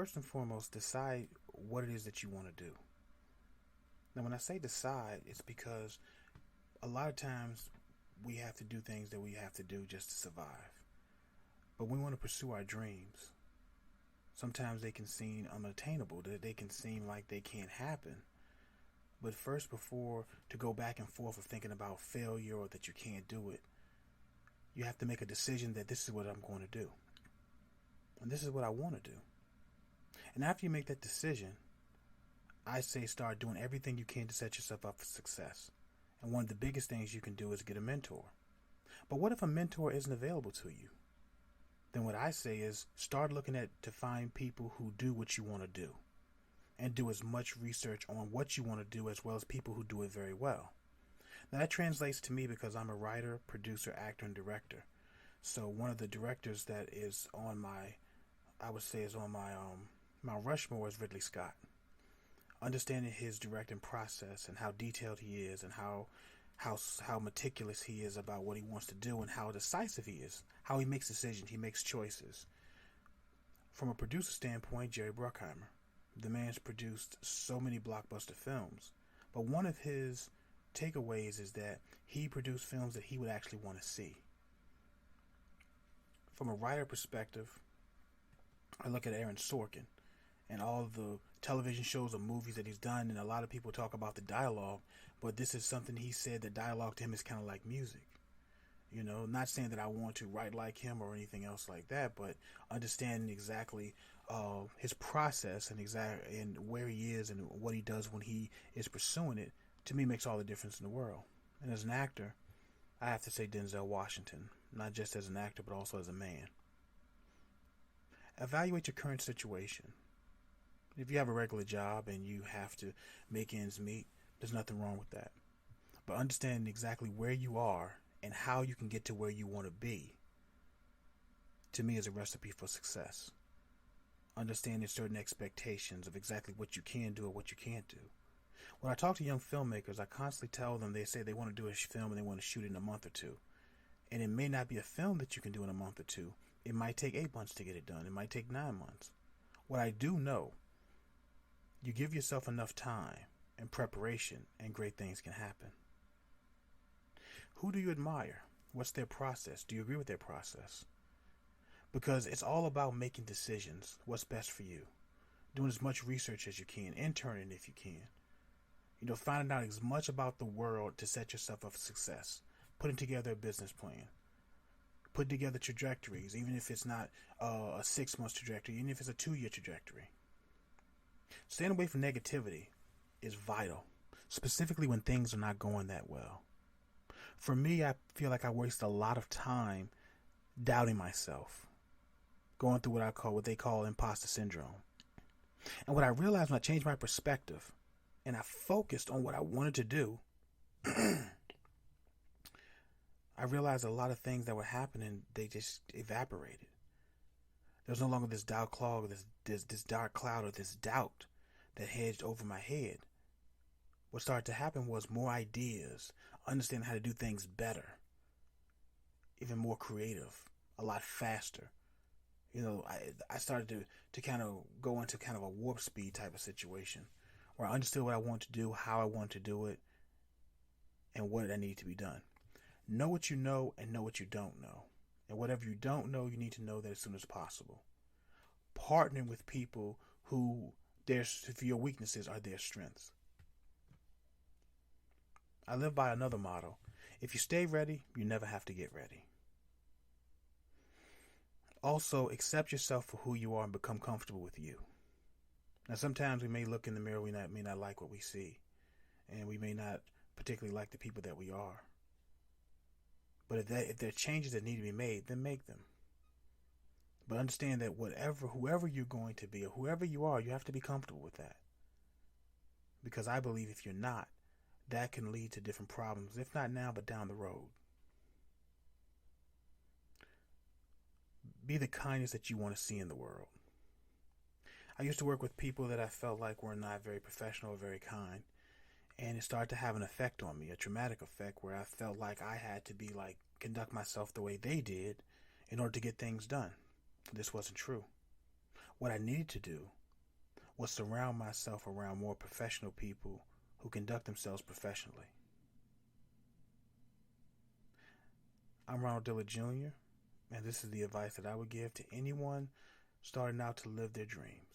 first and foremost, decide what it is that you want to do. Now, when I say decide, it's because a lot of times we have to do things that we have to do just to survive. But we want to pursue our dreams. Sometimes they can seem unattainable, that they can seem like they can't happen. But first, before to go back and forth of thinking about failure or that you can't do it, you have to make a decision that this is what I'm going to do. And this is what I want to do. And after you make that decision, I say start doing everything you can to set yourself up for success. And one of the biggest things you can do is get a mentor. But what if a mentor isn't available to you? Then what I say is start looking to find people who do what you want to do. And do as much research on what you want to do as well as people who do it very well. Now that translates to me because I'm a writer, producer, actor, and director. So one of the directors that is on my, I would say is on my Mount Rushmore is Ridley Scott. Understanding his directing process and how detailed he is and how meticulous he is about what he wants to do and how decisive he is, how he makes decisions, he makes choices. From a producer standpoint, Jerry Bruckheimer. The man's produced so many blockbuster films, but one of his takeaways is that he produced films that he would actually want to see. From a writer perspective, I look at Aaron Sorkin and all the television shows or movies that he's done, and a lot of people talk about the dialogue, but this is something he said that dialogue to him is kind of like music. You know, not saying that I want to write like him or anything else like that, but understanding exactly his process and where he is and what he does when he is pursuing it, to me makes all the difference in the world. And as an actor, I have to say Denzel Washington, not just as an actor, but also as a man. Evaluate your current situation. If you have a regular job and you have to make ends meet, there's nothing wrong with that. But understanding exactly where you are and how you can get to where you want to be, to me, is a recipe for success. Understanding certain expectations of exactly what you can do or what you can't do. When I talk to young filmmakers, I constantly tell them, they say they want to do a film and they want to shoot it in a month or two. And it may not be a film that you can do in a month or two. It might take 8 months to get it done. It might take 9 months. What I do know, you give yourself enough time and preparation and great things can happen. Who do you admire? What's their process? Do you agree with their process? Because it's all about making decisions. What's best for you? Doing as much research as you can. Interning if you can. You know, finding out as much about the world to set yourself up for success. Putting together a business plan. Putting together trajectories, even if it's not a 6 month trajectory, even if it's a 2-year trajectory. Staying away from negativity is vital, specifically when things are not going that well. For me, I feel like I waste a lot of time doubting myself, going through what they call imposter syndrome. And what I realized when I changed my perspective and I focused on what I wanted to do, I realized a lot of things that were happening, they just evaporated. There was no longer this dark cloud, this dark cloud or this doubt that hedged over my head. What started to happen was more ideas, understanding how to do things better, even more creative, a lot faster. You know, I started to kind of go into kind of a warp speed type of situation where I understood what I wanted to do, how I wanted to do it, and what I needed to be done. Know what you know and know what you don't know. And whatever you don't know, you need to know that as soon as possible. Partnering with people who for your weaknesses are their strengths. I live by another motto. If you stay ready, you never have to get ready. Also, accept yourself for who you are and become comfortable with you. Now, sometimes we may look in the mirror, we may not like what we see, and we may not particularly like the people that we are. But if there are changes that need to be made, then make them. But understand that whoever you're going to be or whoever you are, you have to be comfortable with that. Because I believe if you're not, that can lead to different problems, if not now, but down the road. Be the kindness that you want to see in the world. I used to work with people that I felt like were not very professional or very kind. And it started to have an effect on me, a traumatic effect where I felt like I had to conduct myself the way they did in order to get things done. This wasn't true. What I needed to do was surround myself around more professional people who conduct themselves professionally. I'm Ronald Dillard Jr., and this is the advice that I would give to anyone starting out to live their dreams.